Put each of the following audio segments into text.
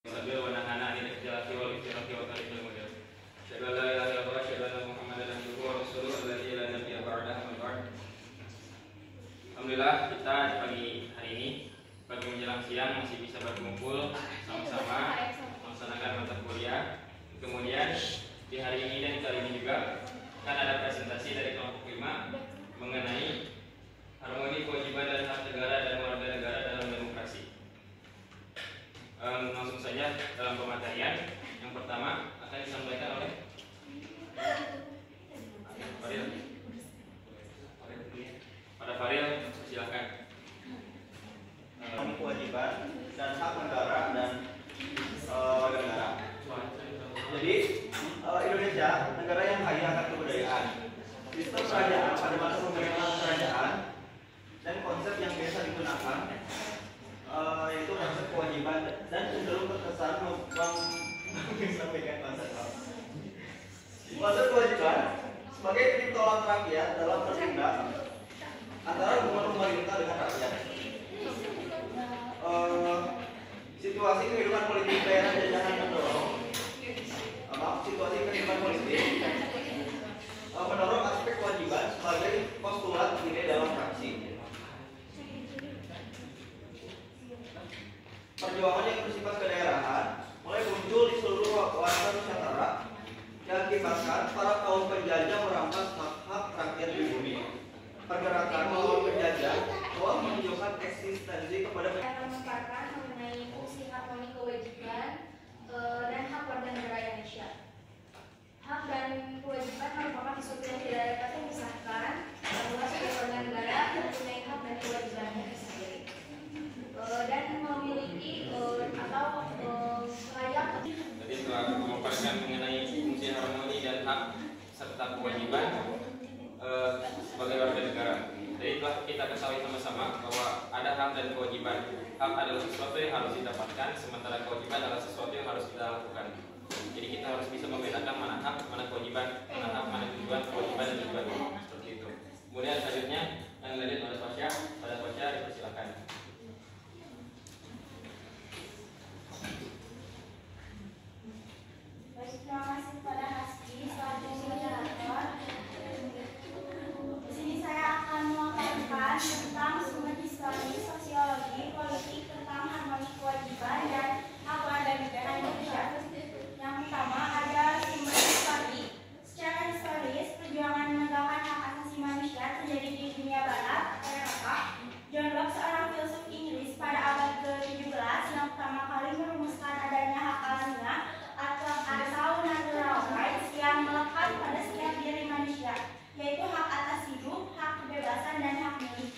sambil wanahana ini jalaki wal iktiraki wa tarikul model. Syahadu la ilaha illallah syahadu anna Muhammadan abduhu wa rasuluhu alladzi la nabiyya ba'dahu wa ba'd. Alhamdulillah kita di pagi hari ini, pagi menjelang siang masih bisa berkumpul sama-sama melaksanakan mata kuliah. Kemudian di hari ini dan kali ini juga kan ada presentasi dari kelompok 5 mengenai harmoni kewajiban dan hak negara dan warga negara dalam demokrasi. Langsung saja dalam pematerian. Yang pertama akan disampaikan oleh Faril. Pada Faril, silakan. Kewajiban dan hak negara dan warga negara. Jadi Indonesia negara yang kaya akan kebudayaan. Sistem kerajaan pada masa pemerintahan kerajaan dan konsep yang biasa digunakan yaitu konsep kewajiban dan cenderung terkesan menyampaikan konsep kewajiban sebagai titik tolak rakyat dalam bertindak antara hubungan pemerintah dengan rakyat. Situasi kehidupan politik daerah jajahan mendorong mendorong aspek kewajiban sebagai postulat ide dalam praksi. Perjuangan yang bersifat kedaerahan mulai muncul di seluruh kawasan Nusantara yang akibatkan para kaum penjajah merampas hak-hak rakyat di bumi. Pergerakan melawan penjajah telah menunjukkan eksistensi kepada memaparkan mengenai fungsi harmoni kewajiban dan hak warga negara Indonesia. Hak dan kewajiban merupakan sesuatu yang tidak dapat dipisahkan, bahwa sebagai warga negara mempunyai hak dan kewajibannya sendiri dan memiliki atau layak. Jadi setelah memaparkan mengenai fungsi harmoni dan hak serta kewajiban sebagai warga negara. Jadi telah kita ketahui sama-sama bahwa ada hak dan kewajiban. Hak adalah sesuatu yang harus didapatkan, sementara kewajiban adalah sesuatu yang harus kita lakukan. Jadi kita harus bisa membedakan mana hak, mana kewajiban, mana hak, mana tujuan, kewajiban dan tujuan. Seperti itu. Kemudian selanjutnya yang lanjut pada Fasya, dipersilakan. Baik, terima kasih pada Haski selaku moderator. Di sini saya akan memaparkan tentang sumber histori, sosiologi, politik tentang harmoni kewajiban dan hak warga negara Indonesia. Yang pertama ada sumber histori. Secara historis, perjuangan menegakkan hak asasi manusia terjadi di dunia barat. Eropa. John Locke, seorang filsuf Inggris pada abad ke-17 yang pertama kali merumuskan adanya hak alamiah atau natural rights yang melekat pada setiap diri manusia, yaitu hak atas hidup, hak kebebasan, dan hak milik.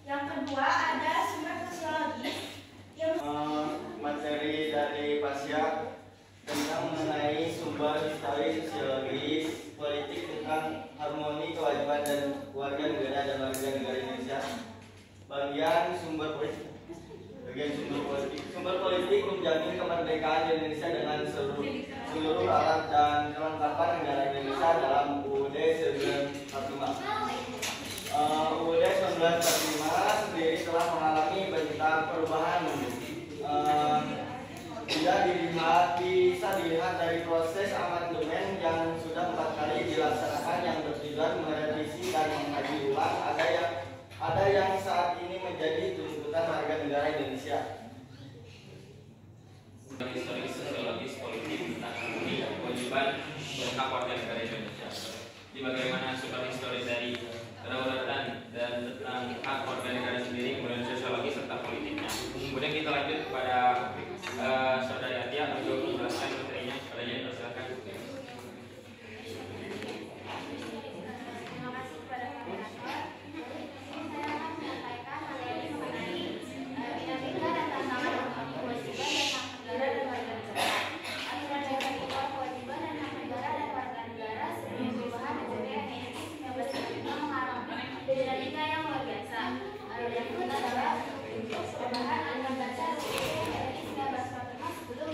Yang kedua ada sumber sosiologis. Materi dari Fasya tentang mengenai sumber histori, sosiologis, politik tentang harmoni kewajiban dan warga negara dan warga negara Indonesia. Bagian sumber politik. Sumber politik menjamin kemerdekaan Indonesia dengan seluruh alat dan kelengkapan negara Indonesia dalam UUD 1945. UUD 1945 sendiri telah mengalami banyak perubahan. Bisa dilihat dari proses amandemen yang sudah 4 kali dilaksanakan yang bertujuan merevisi dan mengkaji ulang. Ada yang saat ini menjadi tuntutan warga negara Indonesia. Historis, sosiologis, politik tentang harmoni, kewajiban dan hak warga negara Indonesia. Di bagaimana sumber historis dari kedaulatan dan tentang hak warga negara sendiri, kemudian sosiologi serta politiknya. Kemudian kita lanjut kepada saudari Atia untuk menjelaskan materinya. Padanya dipersilakan. Terima kasih kepada moderator. Saya akan menyampaikan materi mengenai dinamika dan tantangan harmoni kewajiban dan hak negara dan warga negara. Aturan dasar kewajiban dan hak negara dan warga negara sebelum perubahan UUD 1945 mengalami dinamika yang luar biasa. Yang pertama adalah perubahan undang dasar UUD 1945 sebelum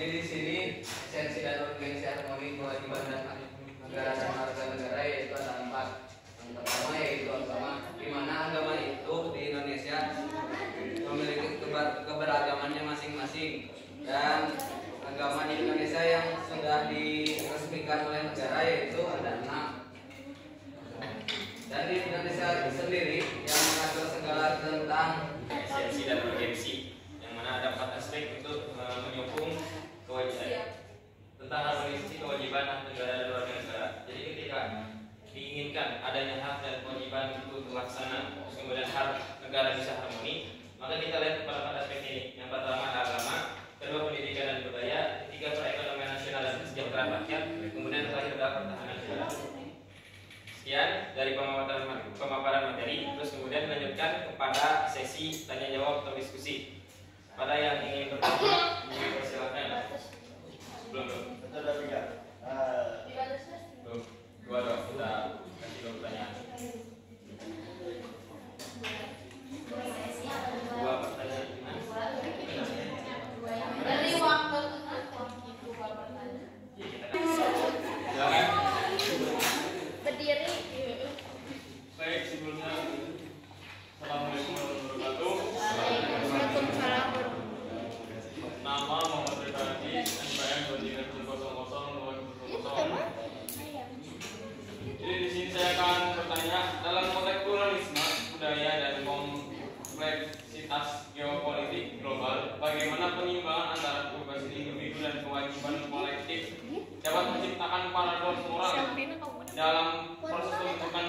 Jadi di sini esensi dan urgensi harmoni kewajiban dan hak negara dan warga negara yaitu ada 4. Yang pertama yaitu agama, di mana agama itu di Indonesia memiliki keberagamannya masing-masing, dan agama di Indonesia yang sudah diresmikan oleh negara yaitu ada 6. Dan di Indonesia sendiri yang mengatur segala tentang esensi dan urgensi, yang mana ada 4 aspek untuk menyokong kewajiban tentang harmonisasi kewajiban hak negara dan warga negara. Jadi ketika diinginkan adanya hak dan kewajiban itu terlaksana, kemudian hak negara bisa harmoni, maka kita lihat pada 4 aspek ini. Yang pertama agama, kedua pendidikan dan budaya, ketiga perekonomian nasional dan kesejahteraan rakyat, kemudian terakhir adalah pertahanan negara. Sekian dari pemaparan materi, terus kemudian melanjutkan kepada sesi tanya jawab atau diskusi. Pada yang ingin bertanya, silakan. Belum. Sudah 3. Belum. Dua kita kasih 2 pertanyaan. 2 pertanyaan. Dari waktu Silakan. berdiri. Baik, sebelumnya Assalamualaikum warahmatullahi wabarakatuh. Waalaikumsalam. Nama Muhammad Rida Hadi, NPM 2300 Jadi di sini saya akan bertanya dalam konteks pluralisme budaya dan kompleksitas geopolitik global, bagaimana penyiimbangan antara tugas individu dan kewajiban kolektif dapat menciptakan paradoks moral dalam proses pembentukan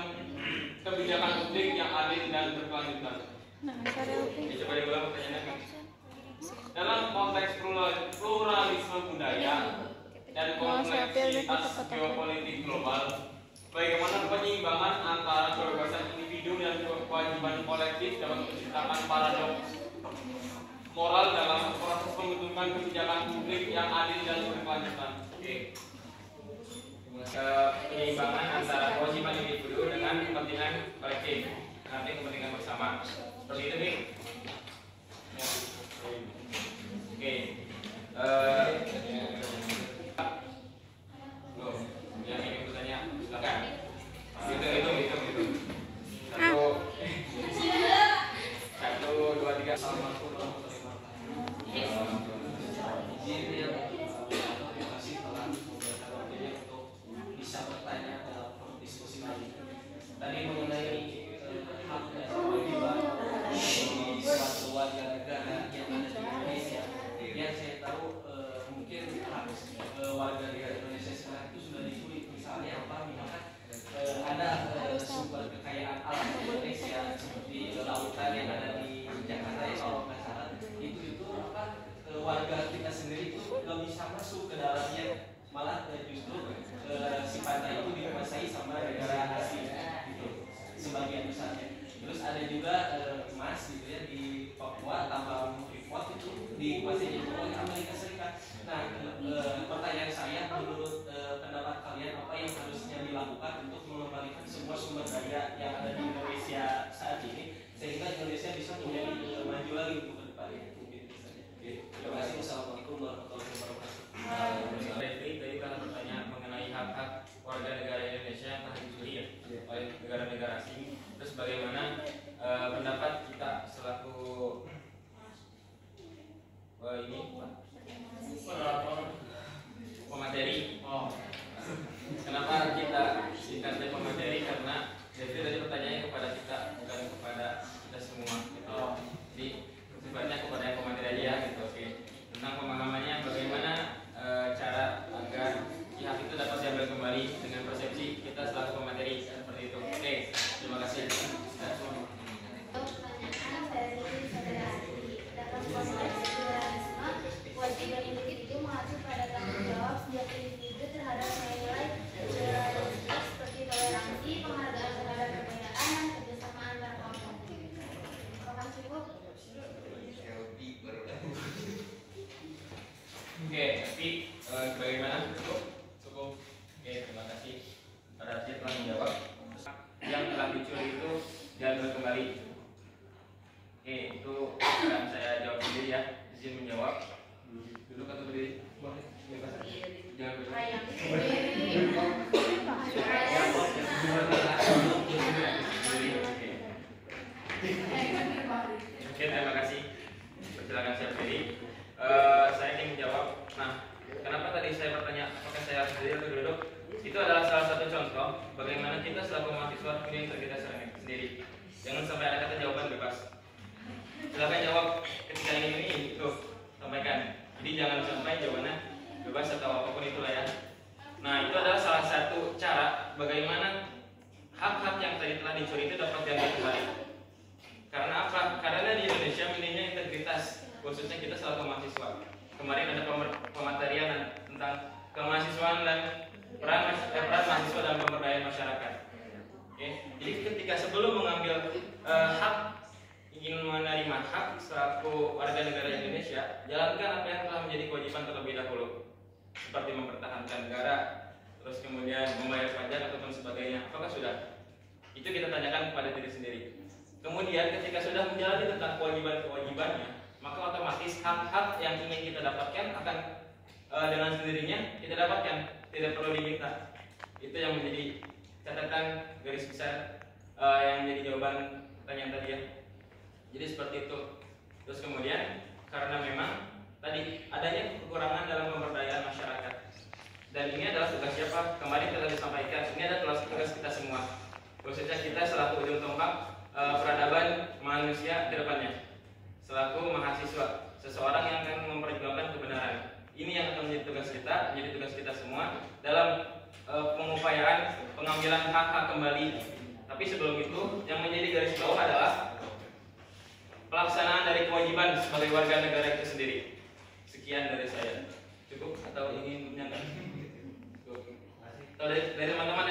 kebijakan publik yang adil dan berkelanjutan. Coba diulang pertanyaannya. Dalam konteks pluralisme budaya dan kompleksitas geopolitik global, bagaimana penyiimbangan antara kebebasan individu dan kewajiban kolektif dapat menciptakan paradoks moral dalam proses pembentukan kebijakan publik yang adil dan berkelanjutan. Oke. Penyeimbangan antara kewajiban individu dengan kepentingan kolektif, nanti kepentingan bersama. Seperti itu, Bing. Oke. Loh, yang ingin bertanya, silakan. Itu. 1, 2, 3. Assalamualaikum warahmatullahi wabarakatuh. Izin yang terima kasih telah memberikan waktunya untuk bisa bertanya dalam diskusi kali ini. Tadi mengenai hak dan kewajiban di suatu warga negara yang ada di Indonesia, yang saya tahu mungkin hak warga negara Indonesia sekarang itu sudah disulit. Misalnya apa? Misalkan ada sumber kekayaan alam di Indonesia seperti lautan yang ada di Jakarta ya, kalau nggak salah itu apa, warga kita sendiri itu nggak bisa masuk ke dalamnya, malah justru si pantai itu dikuasai sama negara asing gitu sebagian besarnya. Terus ada juga emas gitu ya di Papua, tambang freeport itu dikuasai juga oleh Amerika Serikat. Nah pertanyaan saya, menurut pendapat kalian apa yang harusnya dilakukan untuk mengembalikan semua sumber daya yang ada di Indonesia saat ini sehingga Indonesia bisa menjadi maju lagi untuk ke depannya? Mungkin itu saja. Oke, terima kasih. Wassalamualaikum warahmatullahi wabarakatuh. Tadi kan bertanya mengenai hak-hak warga negara Indonesia yang telah dicuri ya oleh negara-negara asing. Terus bagaimana pendapat kita selaku ini pemateri? Kenapa kita singkatnya pemateri? Karena jadi tadi pertanyaannya kepada kita, bukan kepada kita semua. Gitu. Jadi sifatnya kepada yang pemateri aja gitu. Oke. Tentang pemahamannya bagaimana cara agar pihak itu dapat diambil kembali dengan persepsi kita selaku pemateri seperti itu. Oke, terima kasih. Pertanyaan dari saudara Adi. Dalam konteks pluralisme, kewajiban individu mengacu pada tanggung jawab setiap individu terhadap nilai pluralitas seperti toleransi, penghargaan terhadap perbedaan, dan kerjasama antar kelompok. Terima kasih, Bu. Oke, tapi bagaimana? Cukup. Oke, terima kasih. Pada dia telah menjawab. Yang telah dicuri itu diambil kembali. Oke, itu akan saya jawab sendiri ya. Izin menjawab. Duduk atau berdiri? Kenapa tadi saya bertanya apakah saya harus berdiri atau duduk? Itu adalah salah satu contoh bagaimana kita selaku mahasiswa punya integritas sendiri. Jangan sampai ada kata jawaban bebas. Silakan jawab ketika ini tuh sampaikan. Jadi jangan sampai jawabannya bebas atau apapun itulah ya. Nah, itu adalah salah satu cara bagaimana hak-hak yang tadi telah dicuri itu dapat diambil kembali. Karena apa? Karena di Indonesia minimnya integritas, khususnya kita selaku mahasiswa. Kemarin ada pematerian tentang kemahasiswaan dan peran mahasiswa dalam pemberdayaan masyarakat. Oke. Jadi ketika sebelum mengambil hak, ingin menerima hak selaku warga negara Indonesia, jalankan apa yang telah menjadi kewajiban terlebih dahulu, seperti mempertahankan negara, terus kemudian membayar pajak ataupun sebagainya. Apakah sudah? Itu kita tanyakan kepada diri sendiri. Kemudian ketika sudah menjalani tentang kewajiban-kewajibannya, maka otomatis hak-hak yang ingin kita dapatkan akan dengan sendirinya kita dapatkan, tidak perlu diminta. Itu yang menjadi catatan garis besar yang menjadi jawaban pertanyaan tadi ya. Jadi seperti itu. Terus kemudian karena memang tadi adanya kekurangan dalam pemberdayaan masyarakat, dan ini adalah tugas siapa? Kemarin telah disampaikan, ini adalah tugas kita semua, khususnya kita selaku ujung tombak peradaban manusia ke depannya, selaku mahasiswa, seseorang yang akan memperjuangkan kebenaran. Ini yang akan menjadi tugas kita, menjadi tugas kita semua dalam pengupayaan pengambilan hak-hak kembali. Tapi sebelum itu, yang menjadi garis bawah adalah pelaksanaan dari kewajiban sebagai warga negara itu sendiri. Sekian dari saya. Cukup atau ingin menyampaikan? Atau dari teman-teman